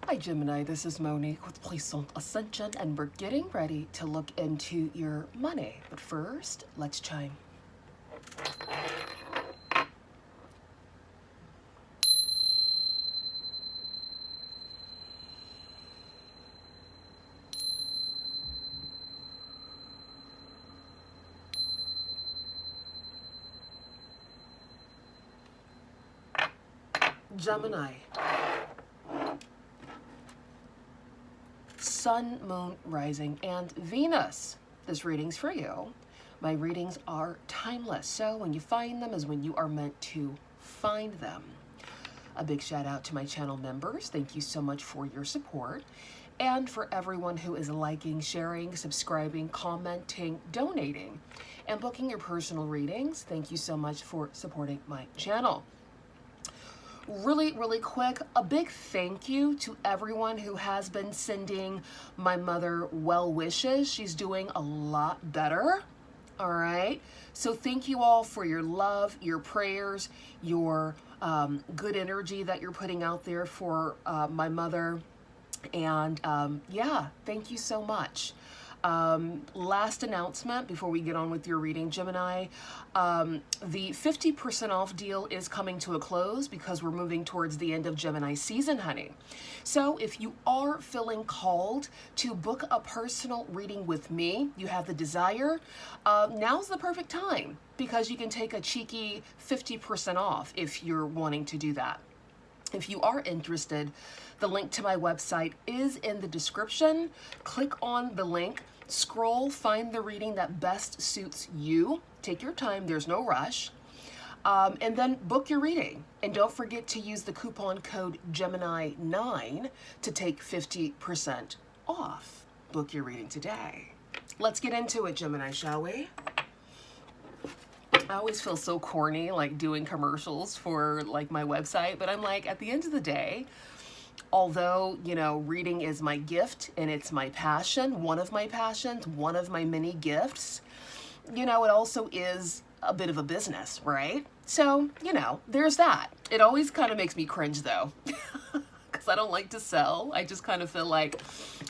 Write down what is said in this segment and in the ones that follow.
Hi Gemini, this is Monique with Puissant Ascension, and we're getting ready to look into your money. But first, let's chime. Gemini. Sun, Moon, Rising, and Venus. This reading's for you. My readings are timeless, so when you find them is when you are meant to find them. A big shout out to my channel members. Thank you so much for your support. And for everyone who is liking, sharing, subscribing, commenting, donating, and booking your personal readings, thank you so much for supporting my channel. Really quick, a big thank you to everyone who has been sending my mother well wishes. She's doing a lot better. All right. So thank you all for your love, your prayers, your good energy that you're putting out there for my mother. And yeah, thank you so much. Last announcement before we get on with your reading, Gemini. The 50% off deal is coming to a close because we're moving towards the end of Gemini season, honey. So if you are feeling called to book a personal reading with me, you have the desire, now's the perfect time because you can take a cheeky 50% off if you're wanting to do that. If you are interested, the link to my website is in the description. Click on the link, scroll, find the reading that best suits you. Take your time, there's no rush. And then book your reading. And don't forget to use the coupon code Gemini9 to take 50% off. Book your reading today. Let's get into it, Gemini, shall we? I always feel so corny, like doing commercials for like my website, but I'm like, at the end of the day, although, you know, reading is my gift and it's my passion, one of my passions, one of my many gifts, you know, it also is a bit of a business, right? So, you know, there's that. It always kind of makes me cringe though, because I don't like to sell. I just kind of feel like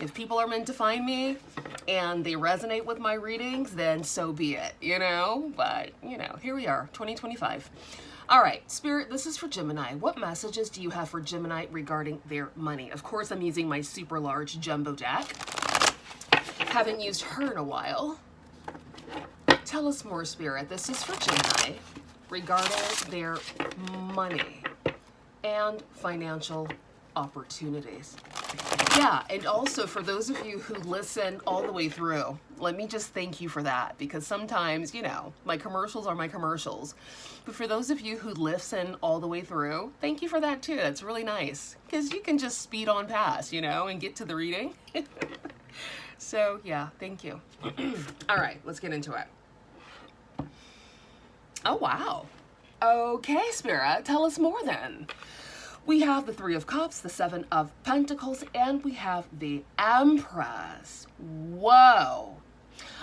if people are meant to find me and they resonate with my readings, then so be it, you know? But, you know, here we are, 2025. All right, Spirit, this is for Gemini. What messages do you have for Gemini regarding their money? Of course, I'm using my super large jumbo deck. Haven't used her in a while. Tell us more, Spirit. This is for Gemini regarding their money and financial opportunities. Yeah, and also for those of you who listen all the way through, let me just thank you for that, because sometimes, you know, my commercials are my commercials. But for those of you who listen all the way through, thank you for that too. That's really nice, because you can just speed on past, you know, and get to the reading. So yeah, thank you. All right, let's get into it. Oh, wow. Okay, Spirit, tell us more then. We have the Three of Cups, the Seven of Pentacles, and we have the Empress. Whoa.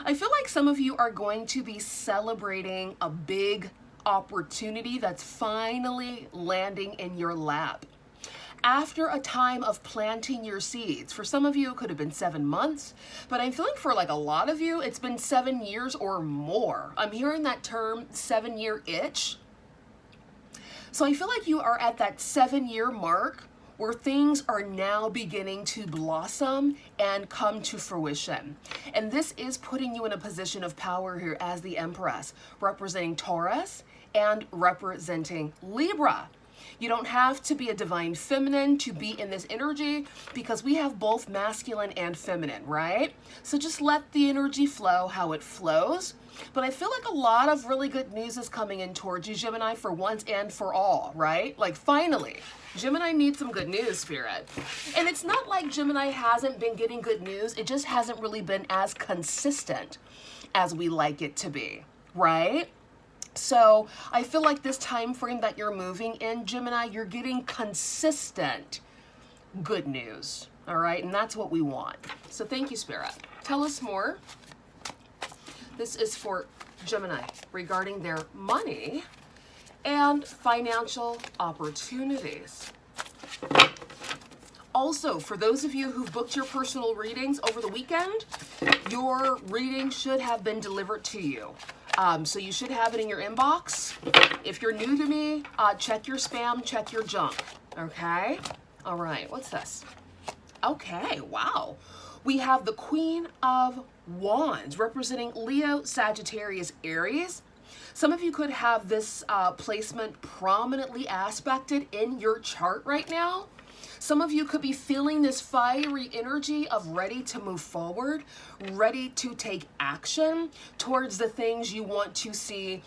I feel like some of you are going to be celebrating a big opportunity that's finally landing in your lap. After a time of planting your seeds, for some of you, it could have been 7 months, but I'm feeling for like a lot of you, it's been 7 years or more. I'm hearing that term 7-year itch. So I feel like you are at that 7-year mark where things are now beginning to blossom and come to fruition. And this is putting you in a position of power here as the Empress, representing Taurus and representing Libra. You don't have to be a divine feminine to be in this energy because we have both masculine and feminine, right? So just let the energy flow how it flows. But I feel like a lot of really good news is coming in towards you, Gemini, for once and for all, right? Like finally, Gemini needs some good news, Spirit. And it's not like Gemini hasn't been getting good news. It just hasn't really been as consistent as we like it to be, right? So I feel like this time frame that you're moving in, Gemini, you're getting consistent good news, all right? And that's what we want. So thank you, Spirit. Tell us more. This is for Gemini regarding their money and financial opportunities. also, for those of you who've booked your personal readings over the weekend, your reading should have been delivered to you. So you should have it in your inbox. If you're new to me, check your spam, check your junk, okay? All right, what's this? Okay, wow. We have the Queen of Wands representing Leo, Sagittarius, Aries. Some of you could have this placement prominently aspected in your chart right now. Some of you could be feeling this fiery energy of ready to move forward, ready to take action towards the things you want to see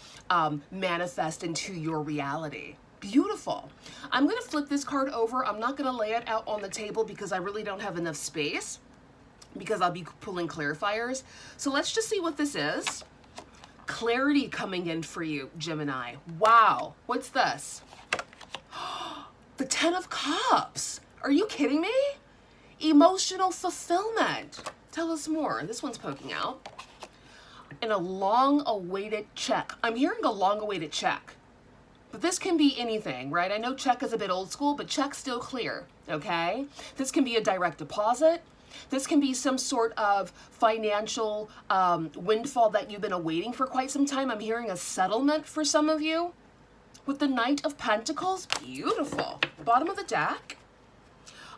manifest into your reality. Beautiful. I'm going to flip this card over. I'm not going to lay it out on the table because I really don't have enough space, because I'll be pulling clarifiers. So let's just see what this is. Clarity coming in for you, Gemini. Wow. What's this? The Ten of Cups. Are you kidding me? Emotional fulfillment. Tell us more. This one's poking out. And a long-awaited check. I'm hearing a long-awaited check. But this can be anything, right? I know check is a bit old school, but check's still clear, okay? This can be a direct deposit. This can be some sort of financial windfall that you've been awaiting for quite some time. I'm hearing a settlement for some of you. With the Knight of Pentacles, beautiful. Bottom of the deck.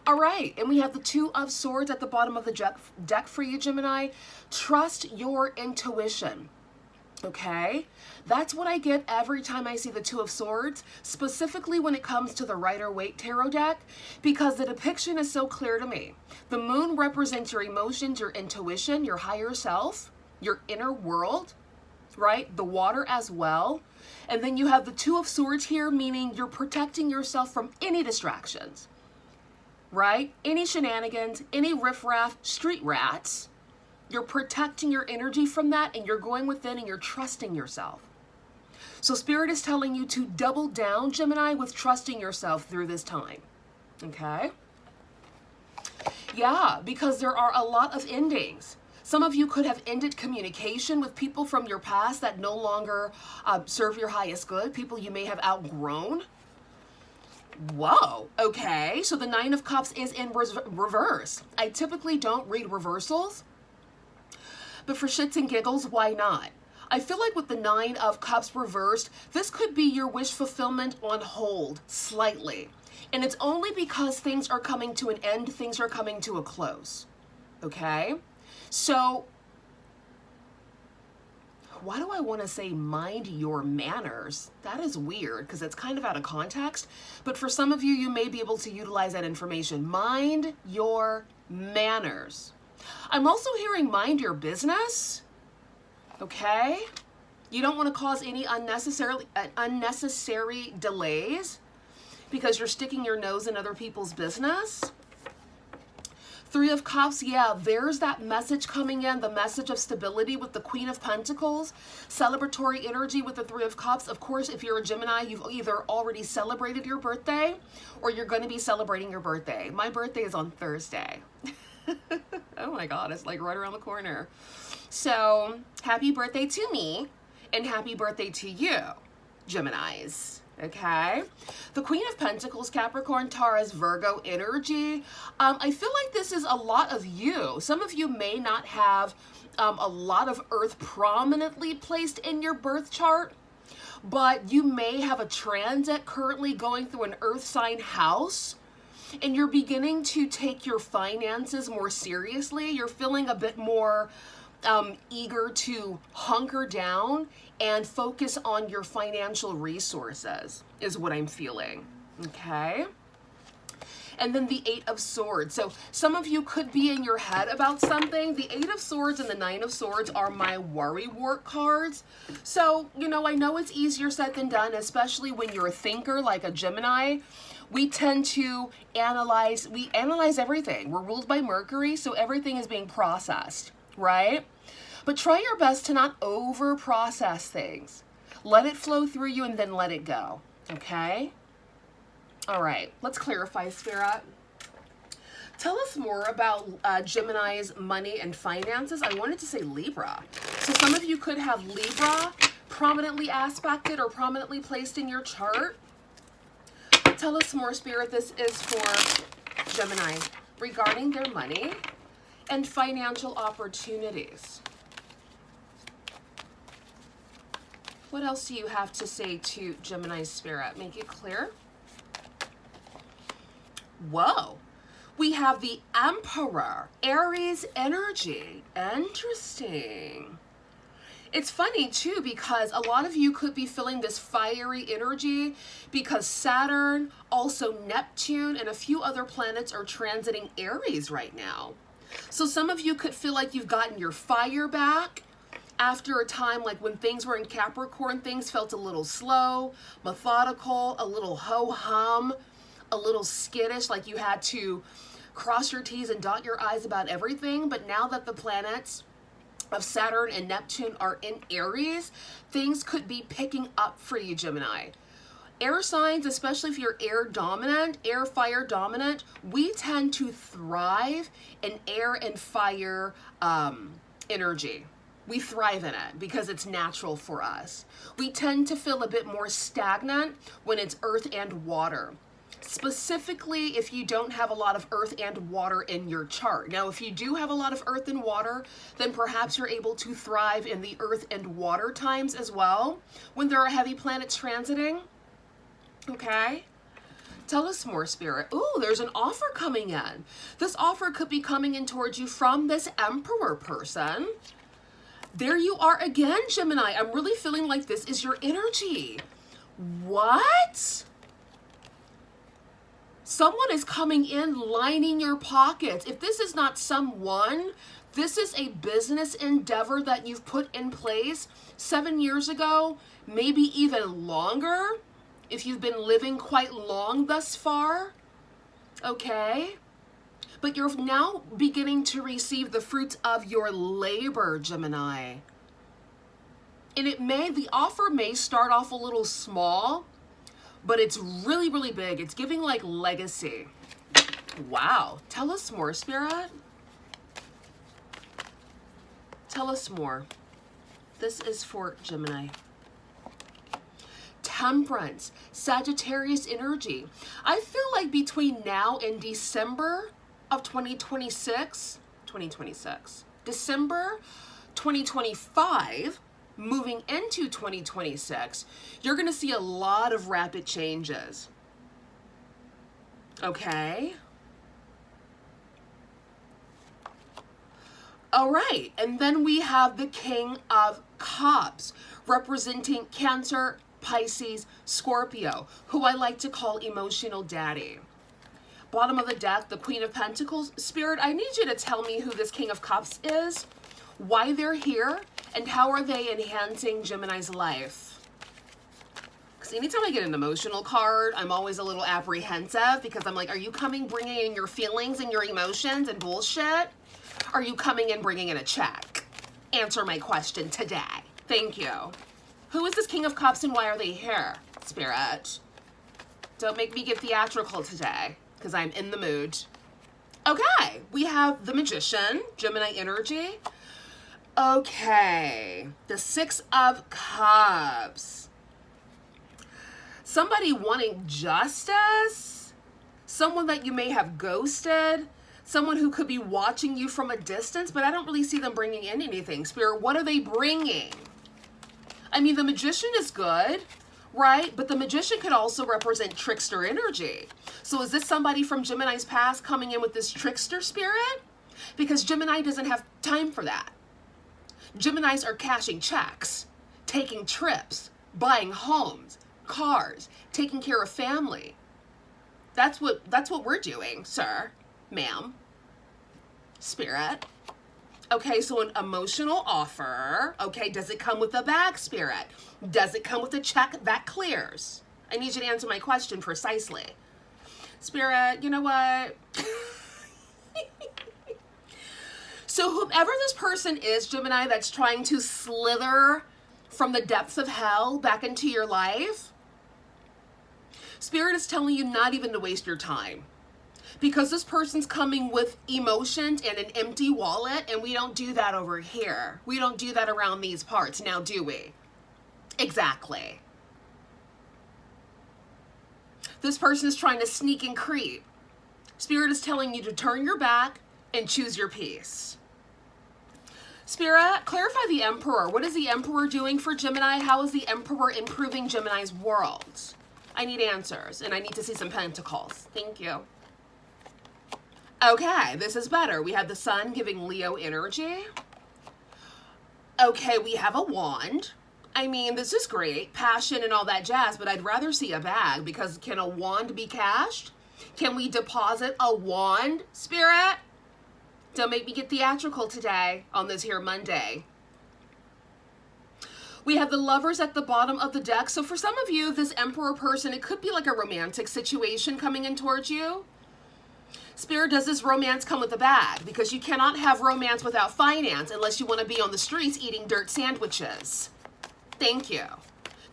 All right, and we have the Two of Swords at the bottom of the deck for you, Gemini. Trust your intuition, okay? That's what I get every time I see the Two of Swords, specifically when it comes to the Rider-Waite Tarot deck, because the depiction is so clear to me. The Moon represents your emotions, your intuition, your higher self, your inner world, right? The Water as well. And then you have the Two of Swords here, meaning you're protecting yourself from any distractions, right? Any shenanigans, any riffraff, street rats. You're protecting your energy from that, and you're going within and you're trusting yourself. So Spirit is telling you to double down, Gemini, with trusting yourself through this time, okay? Yeah, because there are a lot of endings. Some of you could have ended communication with people from your past that no longer serve your highest good, people you may have outgrown. Whoa, okay, so the Nine of Cups is in reverse. I typically don't read reversals, but for shits and giggles, why not? I feel like with the Nine of Cups reversed, this could be your wish fulfillment on hold, slightly. And it's only because things are coming to an end, things are coming to a close, okay? So, why do I want to say mind your manners? That is weird because it's kind of out of context. But for some of you, you may be able to utilize that information. Mind your manners. I'm also hearing mind your business. Okay? You don't want to cause any unnecessary delays because you're sticking your nose in other people's business. Three of Cups, yeah, there's that message coming in, the message of stability with the Queen of Pentacles, celebratory energy with the Three of Cups. Of course, if you're a Gemini, you've either already celebrated your birthday or you're going to be celebrating your birthday. My birthday is on Thursday. Oh my God, it's like right around the corner. So happy birthday to me and happy birthday to you, Geminis. Okay, the Queen of Pentacles, Capricorn, Taurus, Virgo energy. I feel like this is a lot of you. Some of you may not have a lot of Earth prominently placed in your birth chart, but you may have a transit currently going through an Earth sign house, and you're beginning to take your finances more seriously. You're feeling a bit more eager to hunker down and focus on your financial resources is what I'm feeling, okay? And then the Eight of Swords. So some of you could be in your head about something. The Eight of Swords and the Nine of Swords are my worry wart cards. So, you know, I know it's easier said than done, especially when you're a thinker like a Gemini. We tend to analyze everything. We're ruled by Mercury, so everything is being processed, right? But try your best to not over-process things. Let it flow through you and then let it go, okay? All right, let's clarify, Spirit. Tell us more about Gemini's money and finances. I wanted to say Libra. So some of you could have Libra prominently aspected or prominently placed in your chart. Tell us more, Spirit. This is for Gemini, regarding their money and financial opportunities. What else do you have to say to Gemini Spirit? Make it clear. Whoa. We have the Emperor, Aries energy. Interesting. It's funny too, because a lot of you could be feeling this fiery energy because Saturn, also Neptune, and a few other planets are transiting Aries right now. So some of you could feel like you've gotten your fire back after a time like when things were in Capricorn, things felt a little slow, methodical, a little ho-hum, a little skittish, like you had to cross your T's and dot your I's about everything. But now that the planets of Saturn and Neptune are in Aries, things could be picking up for you, Gemini. Air signs, especially if you're air dominant, air fire dominant, we tend to thrive in air and fire energy. We thrive in it because it's natural for us. We tend to feel a bit more stagnant when it's earth and water. Specifically, if you don't have a lot of earth and water in your chart. Now, if you do have a lot of earth and water, then perhaps you're able to thrive in the earth and water times as well when there are heavy planets transiting. Okay? Tell us more, Spirit. Ooh, there's an offer coming in. This offer could be coming in towards you from this Emperor person. There you are again, Gemini. I'm really feeling like this is your energy. What? Someone is coming in lining your pockets. If this is not someone, this is a business endeavor that you've put in place 7 years ago, maybe even longer, if you've been living quite long thus far. Okay? But you're now beginning to receive the fruits of your labor, Gemini. And the offer may start off a little small, but it's really, really big. It's giving like legacy. Wow. Tell us more, Spirit. Tell us more. This is for Gemini. Temperance, Sagittarius energy. I feel like between now and December of 2026, December 2025, moving into 2026, you're going to see a lot of rapid changes. Okay? All right. And then we have the King of Cups, representing Cancer, Pisces, Scorpio, who I like to call emotional daddy. Bottom of the deck, the Queen of Pentacles. Spirit, I need you to tell me who this King of Cups is, why they're here, and how are they enhancing Gemini's life. Because anytime I get an emotional card, I'm always a little apprehensive because I'm like, are you bringing in your feelings and your emotions and bullshit? Are you coming in bringing in a check? Answer my question today. Thank you. Who is this King of Cups and why are they here, Spirit? Don't make me get theatrical today because I'm in the mood. Okay, we have the Magician, Gemini energy. Okay, the Six of Cups. Somebody wanting justice, someone that you may have ghosted, someone who could be watching you from a distance, but I don't really see them bringing in anything. Spirit, what are they bringing? I mean, the Magician is good, right? But the Magician could also represent trickster energy. So is this somebody from Gemini's past coming in with this trickster spirit? Because Gemini doesn't have time for that. Geminis are cashing checks, taking trips, buying homes, cars, taking care of family. That's what we're doing, sir, ma'am, Spirit. Okay, so an emotional offer. Okay, does it come with a bag, Spirit? Does it come with a check that clears? I need you to answer my question precisely. Spirit, you know what? So whomever this person is, Gemini, that's trying to slither from the depths of hell back into your life, Spirit is telling you not even to waste your time. Because this person's coming with emotions and an empty wallet, and we don't do that over here. We don't do that around these parts, now do we? Exactly. This person is trying to sneak and creep. Spirit is telling you to turn your back and choose your peace. Spirit, clarify the Emperor. What is the Emperor doing for Gemini? How is the Emperor improving Gemini's world? I need answers, and I need to see some pentacles. Thank you. Okay, this is better. We have the Sun giving Leo energy. Okay, we have a wand. I mean, this is great, passion and all that jazz, but I'd rather see a bag, because can a wand be cashed? Can we deposit a wand, Spirit? Don't make me get theatrical today on this here Monday. We have the Lovers at the bottom of the deck. So for some of you, this Emperor person, it could be like a romantic situation coming in towards you. Spirit, does this romance come with a bag? Because you cannot have romance without finance unless you want to be on the streets eating dirt sandwiches. Thank you.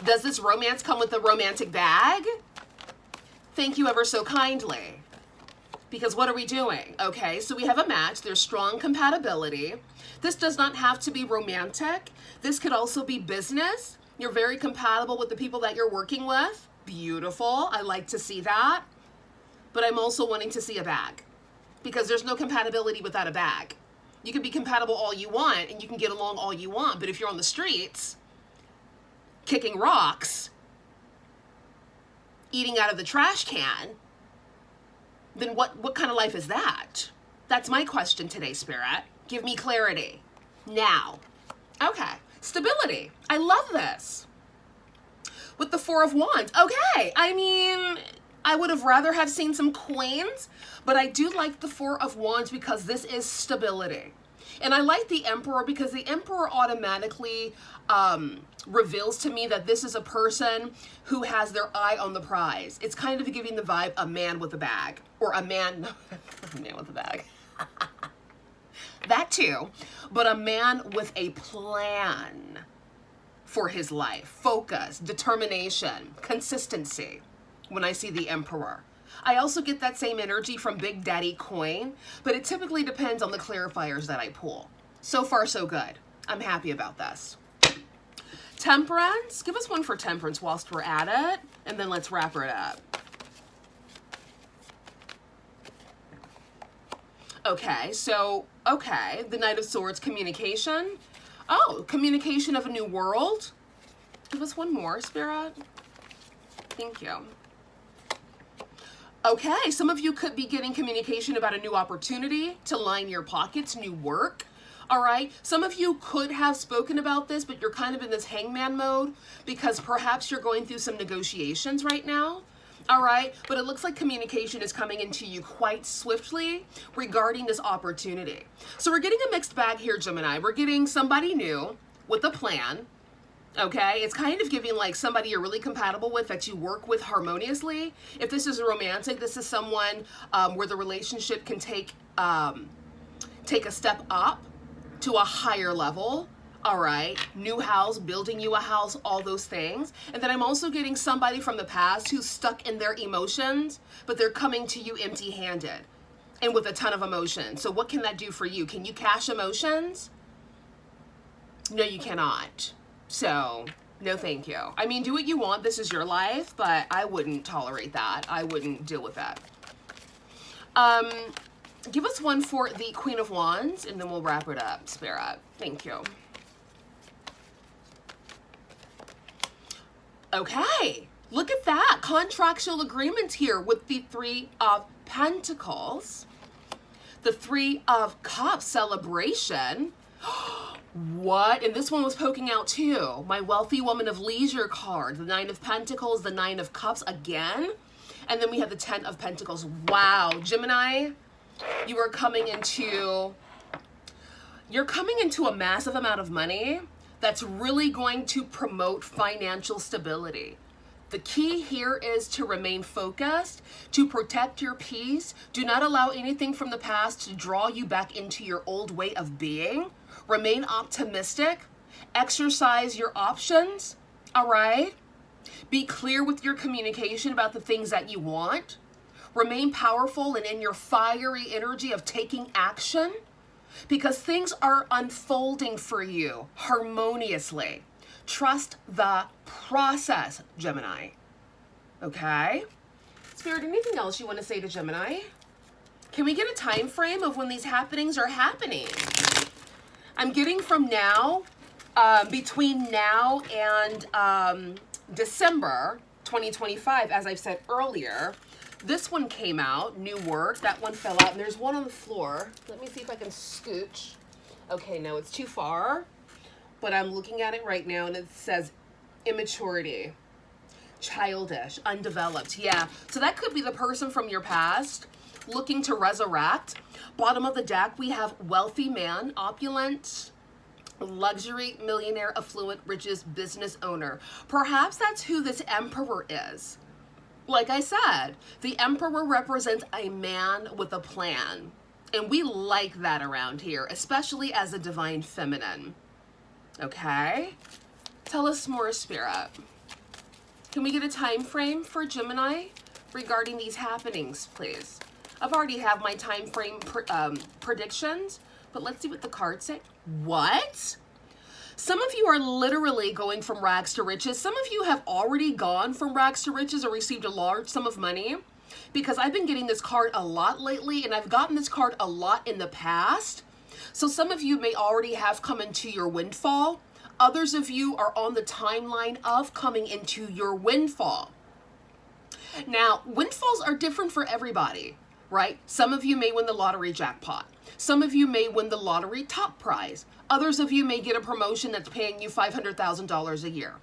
Does this romance come with a romantic bag? Thank you ever so kindly. Because what are we doing? Okay, so we have a match. There's strong compatibility. This does not have to be romantic. This could also be business. You're very compatible with the people that you're working with. Beautiful. I like to see that. But I'm also wanting to see a bag, because there's no compatibility without a bag. You can be compatible all you want and you can get along all you want, but if you're on the streets, kicking rocks, eating out of the trash can, then what kind of life is that? That's my question today, Spirit. Give me clarity. Now. Okay. Stability. I love this. With the Four of Wands. Okay. I mean, I would have rather have seen some coins, but I do like the Four of Wands because this is stability. And I like the Emperor because the Emperor automatically reveals to me that this is a person who has their eye on the prize. It's kind of giving the vibe a man with a bag, or a man with a bag. That too, but a man with a plan for his life, focus, determination, consistency when I see the Emperor. I also get that same energy from Big Daddy Coin, but it typically depends on the clarifiers that I pull. So far, so good. I'm happy about this. Temperance. Give us one for Temperance whilst we're at it, and then let's wrap it up. Okay, so, the Knight of Swords, communication. Oh, communication of a new world. Give us one more, Spirit. Thank you. Okay, some of you could be getting communication about a new opportunity to line your pockets, new work. All right, some of you could have spoken about this, but you're kind of in this hangman mode because perhaps you're going through some negotiations right now. All right, but it looks like communication is coming into you quite swiftly regarding this opportunity. So we're getting a mixed bag here, Gemini. We're getting somebody new with a plan. Okay, it's kind of giving like somebody you're really compatible with that you work with harmoniously. If this is romantic, this is someone where the relationship can take a step up to a higher level. All right, new house, building you a house, all those things. And then I'm also getting somebody from the past who's stuck in their emotions, but they're coming to you empty-handed and with a ton of emotion. So what can that do for you? Can you cash emotions? No, you cannot. So, no thank you. I mean, do what you want. This is your life, but I wouldn't tolerate that. I wouldn't deal with that. Give us one for the Queen of Wands, and then we'll wrap it up, Spirit. Thank you. Okay, look at that. Contractual agreement here with the Three of Pentacles. The Three of Cups, celebration. What? And this one was poking out too. My Wealthy Woman of Leisure card. The Nine of Pentacles, the Nine of Cups again. And then we have the Ten of Pentacles. Wow, Gemini, you are coming into a massive amount of money that's really going to promote financial stability. The key here is to remain focused, to protect your peace. Do not allow anything from the past to draw you back into your old way of being. Remain optimistic. Exercise your options, all right? Be clear with your communication about the things that you want. Remain powerful and in your fiery energy of taking action, because things are unfolding for you harmoniously. Trust the process, Gemini. Okay? Spirit, anything else you want to say to Gemini? Can we get a time frame of when these happenings are happening? I'm getting from now, between now and December 2025, as I've said earlier. This one came out, new work. That one fell out, and there's one on the floor. Let me see if I can scooch. Okay, no, it's too far, but I'm looking at it right now, and it says immaturity, childish, undeveloped. Yeah, so that could be the person from your past looking to resurrect. Bottom of the deck, we have wealthy man, opulent, luxury, millionaire, affluent, riches, business owner. Perhaps that's who this emperor is. Like I said, the emperor represents a man with a plan. And we like that around here, especially as a divine feminine. Okay? Tell us more, Spirit. Can we get a time frame for Gemini regarding these happenings, please? I've already have my time frame predictions, but let's see what the cards say. What? Some of you are literally going from rags to riches. Some of you have already gone from rags to riches or received a large sum of money, because I've been getting this card a lot lately, and I've gotten this card a lot in the past. So some of you may already have come into your windfall. Others of you are on the timeline of coming into your windfall. Now, windfalls are different for everybody, right? Some of you may win the lottery jackpot. Some of you may win the lottery top prize. Others of you may get a promotion that's paying you $500,000 a year.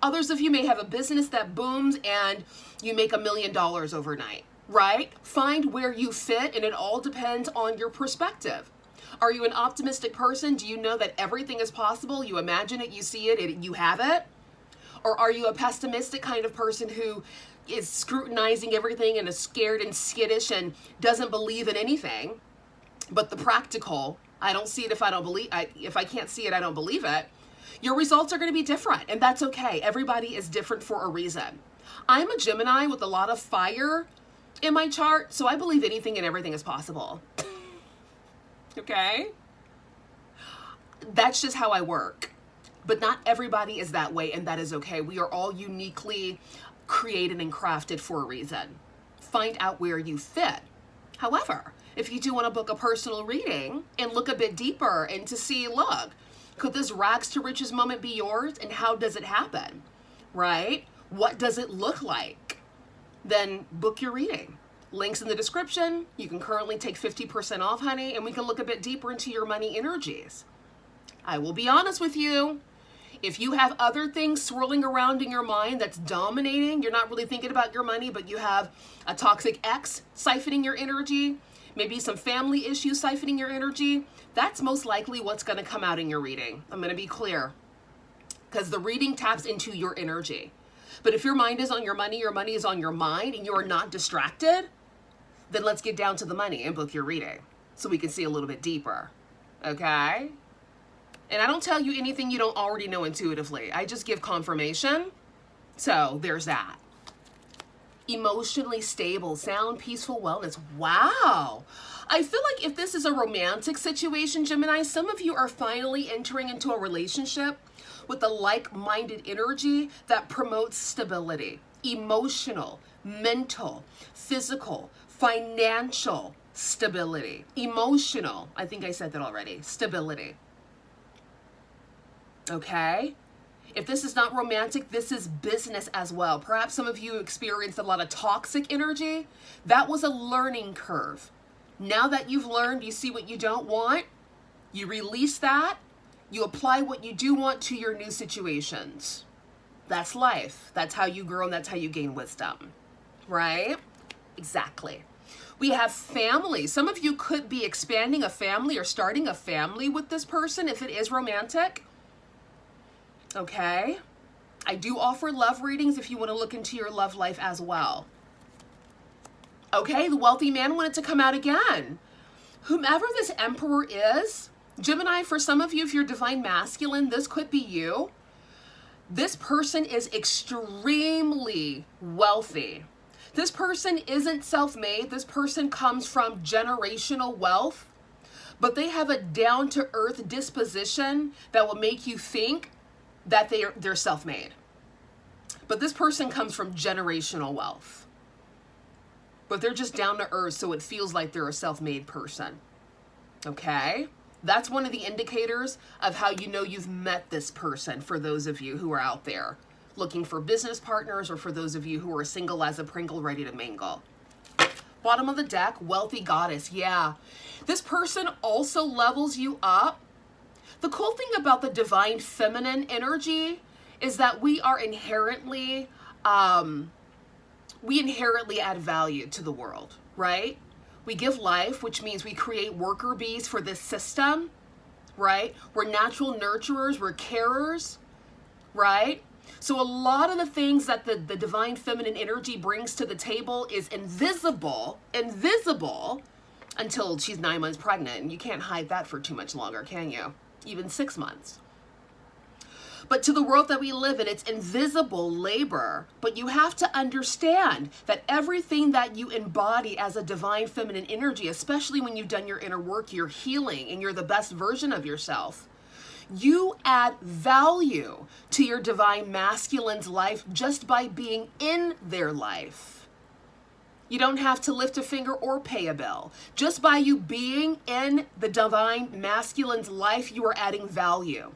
Others of you may have a business that booms and you make $1 million overnight, right? Find where you fit, and it all depends on your perspective. Are you an optimistic person? Do you know that everything is possible? You imagine it, you see it, you have it? Or are you a pessimistic kind of person who is scrutinizing everything and is scared and skittish and doesn't believe in anything? But the practical, I don't see it if I don't believe, if I can't see it, I don't believe it. Your results are going to be different, and that's okay. Everybody is different for a reason. I'm a Gemini with a lot of fire in my chart, so I believe anything and everything is possible. Okay? That's just how I work. But not everybody is that way, and that is okay. We are all uniquely created and crafted for a reason. Find out where you fit. However, if you do want to book a personal reading and look a bit deeper and to see, look, could this rags to riches moment be yours, and how does it happen, right? What does it look like? Then book your reading. Links in the description. You can currently take 50% off, honey, and we can look a bit deeper into your money energies. I will be honest with you. If you have other things swirling around in your mind that's dominating, you're not really thinking about your money, but you have a toxic ex siphoning your energy, maybe some family issues siphoning your energy, that's most likely what's going to come out in your reading. I'm going to be clear, because the reading taps into your energy. But if your mind is on your money is on your mind, and you are not distracted, then let's get down to the money and book your reading so we can see a little bit deeper. Okay? And I don't tell you anything you don't already know intuitively. I just give confirmation. So there's that. Emotionally stable, sound, peaceful wellness. Wow. I feel like if this is a romantic situation, Gemini, some of you are finally entering into a relationship with a like-minded energy that promotes stability, emotional, mental, physical, financial stability, emotional. I think I said that already. Stability. Okay? If this is not romantic, this is business as well. Perhaps some of you experienced a lot of toxic energy. That was a learning curve. Now that you've learned, you see what you don't want, you release that, you apply what you do want to your new situations. That's life. That's how you grow, and that's how you gain wisdom. Right? Exactly. We have family. Some of you could be expanding a family or starting a family with this person if it is romantic. Okay? I do offer love readings if you want to look into your love life as well. Okay, the wealthy man wanted to come out again. Whomever this emperor is, Gemini, for some of you, if you're divine masculine, this could be you. This person is extremely wealthy. This person isn't self-made. This person comes from generational wealth, but they have a down-to-earth disposition that will make you think that they're self-made. But this person comes from generational wealth. but they're just down to earth, so it feels like they're a self-made person. Okay? That's one of the indicators of how you know you've met this person, for those of you who are out there looking for business partners, or for those of you who are single as a Pringle ready to mingle. Bottom of the deck, wealthy goddess. Yeah. This person also levels you up. The cool thing about the divine feminine energy is that we are inherently, we inherently add value to the world, right? We give life, which means we create worker bees for this system, right? We're natural nurturers, we're carers, right? So a lot of the things that the divine feminine energy brings to the table is invisible until she's 9 months pregnant. And you can't hide that for too much longer, can you? Even 6 months. But to the world that we live in, it's invisible labor. But you have to understand that everything that you embody as a divine feminine energy, especially when you've done your inner work, you're healing, and you're the best version of yourself, you add value to your divine masculine's life just by being in their life. You don't have to lift a finger or pay a bill. Just by you being in the divine masculine's life, you are adding value.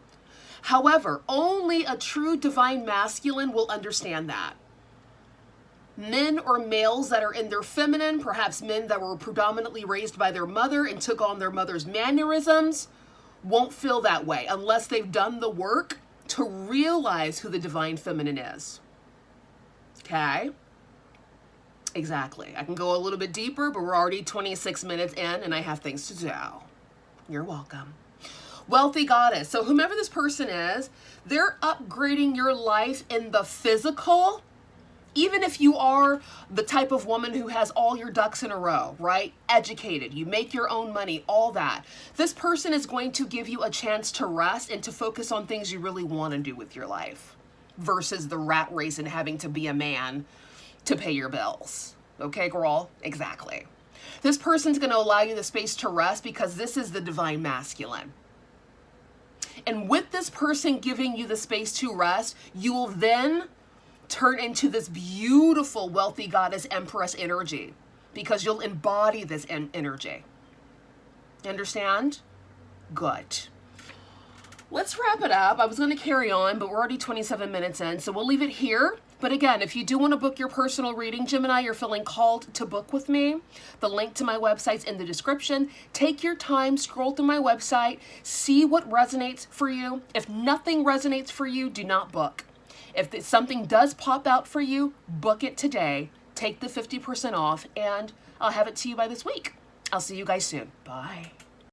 However, only a true divine masculine will understand that. Men or males that are in their feminine, perhaps men that were predominantly raised by their mother and took on their mother's mannerisms, won't feel that way unless they've done the work to realize who the divine feminine is. Okay? Exactly. I can go a little bit deeper, but we're already 26 minutes in and I have things to do. You're welcome. Wealthy goddess. So whomever this person is, they're upgrading your life in the physical. Even if you are the type of woman who has all your ducks in a row, right? Educated, you make your own money, all that. This person is going to give you a chance to rest and to focus on things you really want to do with your life versus the rat race and having to be a man to pay your bills. Okay, girl? Exactly. This person's going to allow you the space to rest because this is the divine masculine. And with this person giving you the space to rest, you will then turn into this beautiful wealthy goddess empress energy because you'll embody this energy. Understand? Good. Let's wrap it up. I was going to carry on, but we're already 27 minutes in, so we'll leave it here. But again, if you do want to book your personal reading, Gemini, you're feeling called to book with me, the link to my website's in the description. Take your time, scroll through my website, see what resonates for you. If nothing resonates for you, do not book. If something does pop out for you, book it today. Take the 50% off, and I'll have it to you by this week. I'll see you guys soon. Bye.